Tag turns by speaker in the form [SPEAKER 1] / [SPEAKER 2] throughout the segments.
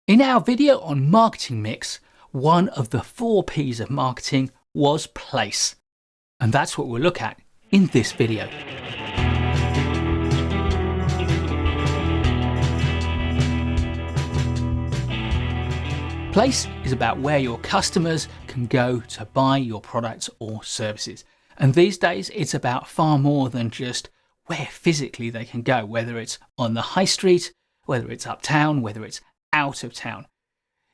[SPEAKER 1] In our video on marketing mix, one of the 4 P's of marketing was place. And that's what we'll look at in this video. Place is about where your customers can go to buy your products or services. And these days, it's about far more than just where physically they can go, whether it's on the high street, whether it's uptown, whether it's out of town.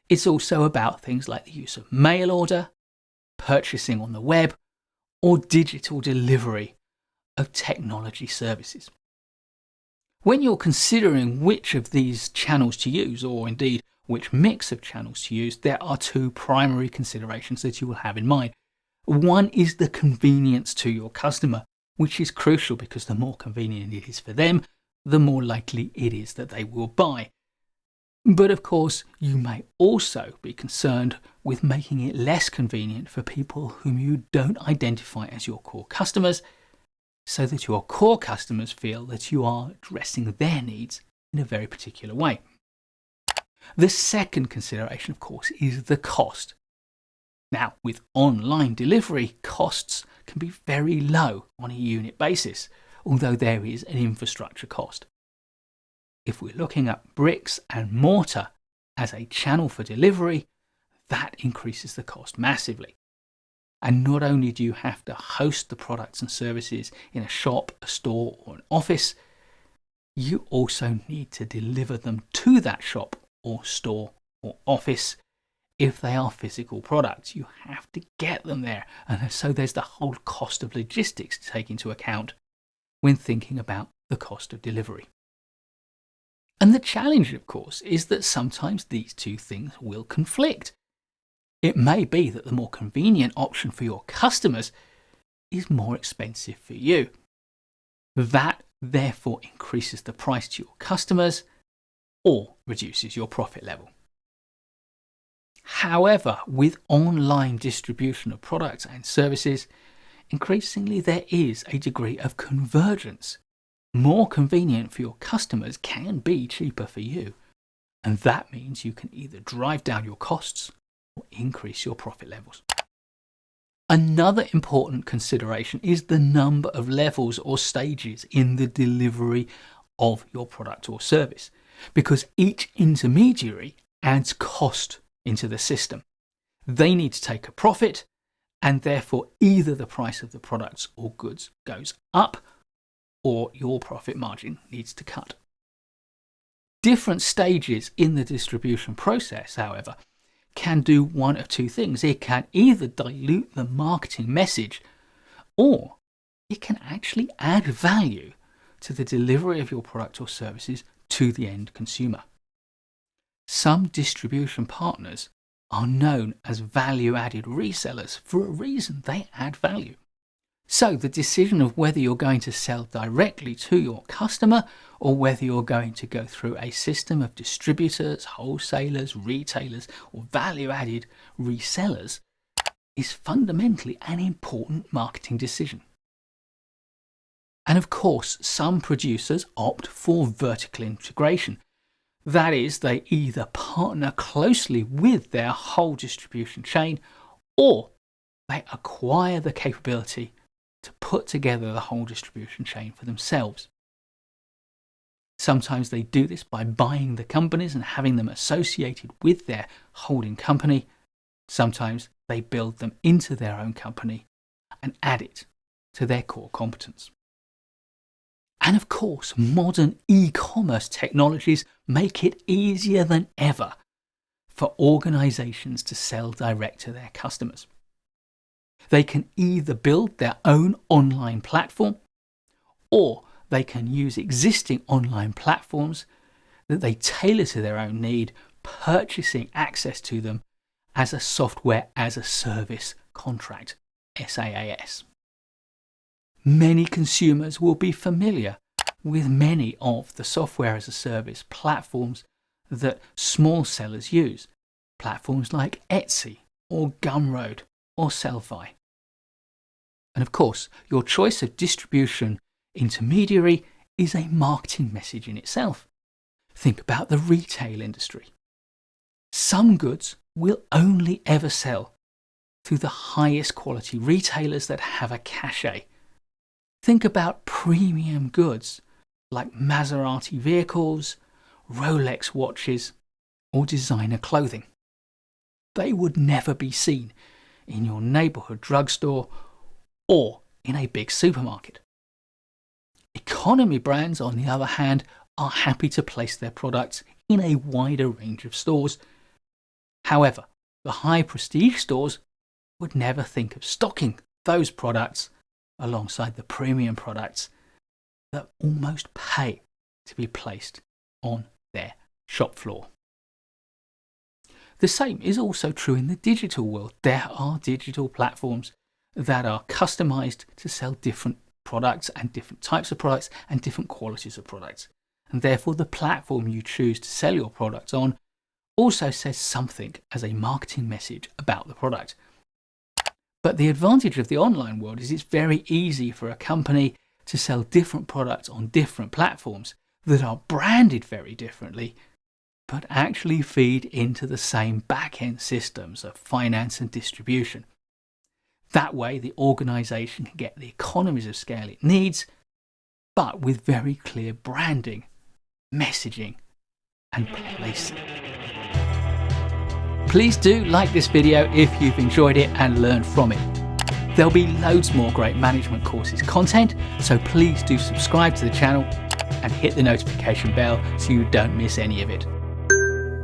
[SPEAKER 1] It's also about things like the use of mail order, purchasing on the web, or digital delivery of technology services. When you're considering which of these channels to use, or indeed which mix of channels to use, there are 2 primary considerations that you will have in mind. One is the convenience to your customer, which is crucial because the more convenient it is for them, the more likely it is that they will buy. But of course, you may also be concerned with making it less convenient for people whom you don't identify as your core customers, so that your core customers feel that you are addressing their needs in a very particular way. The second consideration, of course, is the cost. Now, with online delivery, costs can be very low on a unit basis, although there is an infrastructure cost. If we're looking at bricks and mortar as a channel for delivery, that increases the cost massively. And not only do you have to host the products and services in a shop, a store, or an office, you also need to deliver them to that shop or store or office. If they are physical products, you have to get them there. And so there's the whole cost of logistics to take into account when thinking about the cost of delivery. And the challenge, of course, is that sometimes these 2 things will conflict. It may be that the more convenient option for your customers is more expensive for you. That therefore increases the price to your customers or reduces your profit level. However, with online distribution of products and services, increasingly there is a degree of convergence. More convenient for your customers can be cheaper for you, and that means you can either drive down your costs or increase your profit levels. Another important consideration is the number of levels or stages in the delivery of your product or service, because each intermediary adds cost into the system. They need to take a profit, and therefore either the price of the products or goods goes up, or your profit margin needs to cut. Different stages in the distribution process, however, can do one of 2 things. It can either dilute the marketing message, or it can actually add value to the delivery of your product or services to the end consumer. Some distribution partners are known as value-added resellers for a reason. They add value. So the decision of whether you're going to sell directly to your customer or whether you're going to go through a system of distributors, wholesalers, retailers, or value-added resellers is fundamentally an important marketing decision. And of course, some producers opt for vertical integration. That is, they either partner closely with their whole distribution chain, or they acquire the capability to put together the whole distribution chain for themselves. Sometimes they do this by buying the companies and having them associated with their holding company. Sometimes they build them into their own company and add it to their core competence. And of course, modern e-commerce technologies make it easier than ever for organizations to sell direct to their customers. They can either build their own online platform, or they can use existing online platforms that they tailor to their own need, purchasing access to them as a software as a service contract, SaaS. Many consumers will be familiar with many of the software as a service platforms that small sellers use, platforms like Etsy or Gumroad or Sellfy. And of course, your choice of distribution intermediary is a marketing message in itself. Think about the retail industry. some goods will only ever sell through the highest quality retailers that have a cachet. Think about premium goods like Maserati vehicles, Rolex watches, or designer clothing. They would never be seen in your neighborhood drugstore or in a big supermarket. Economy brands, on the other hand, are happy to place their products in a wider range of stores. However, the high prestige stores would never think of stocking those products alongside the premium products that almost pay to be placed on their shop floor. The same is also true in the digital world. There are digital platforms that are customized to sell different products and different types of products and different qualities of products. And therefore, the platform you choose to sell your products on also says something as a marketing message about the product. But the advantage of the online world is it's very easy for a company to sell different products on different platforms that are branded very differently, but actually feed into the same back-end systems of finance and distribution. That way, the organization can get the economies of scale it needs, but with very clear branding, messaging, and placing. Please do like this video if you've enjoyed it and learned from it. There'll be loads more great management courses content, so please do subscribe to the channel and hit the notification bell so you don't miss any of it.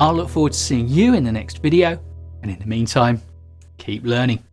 [SPEAKER 1] I'll look forward to seeing you in the next video, and in the meantime, keep learning.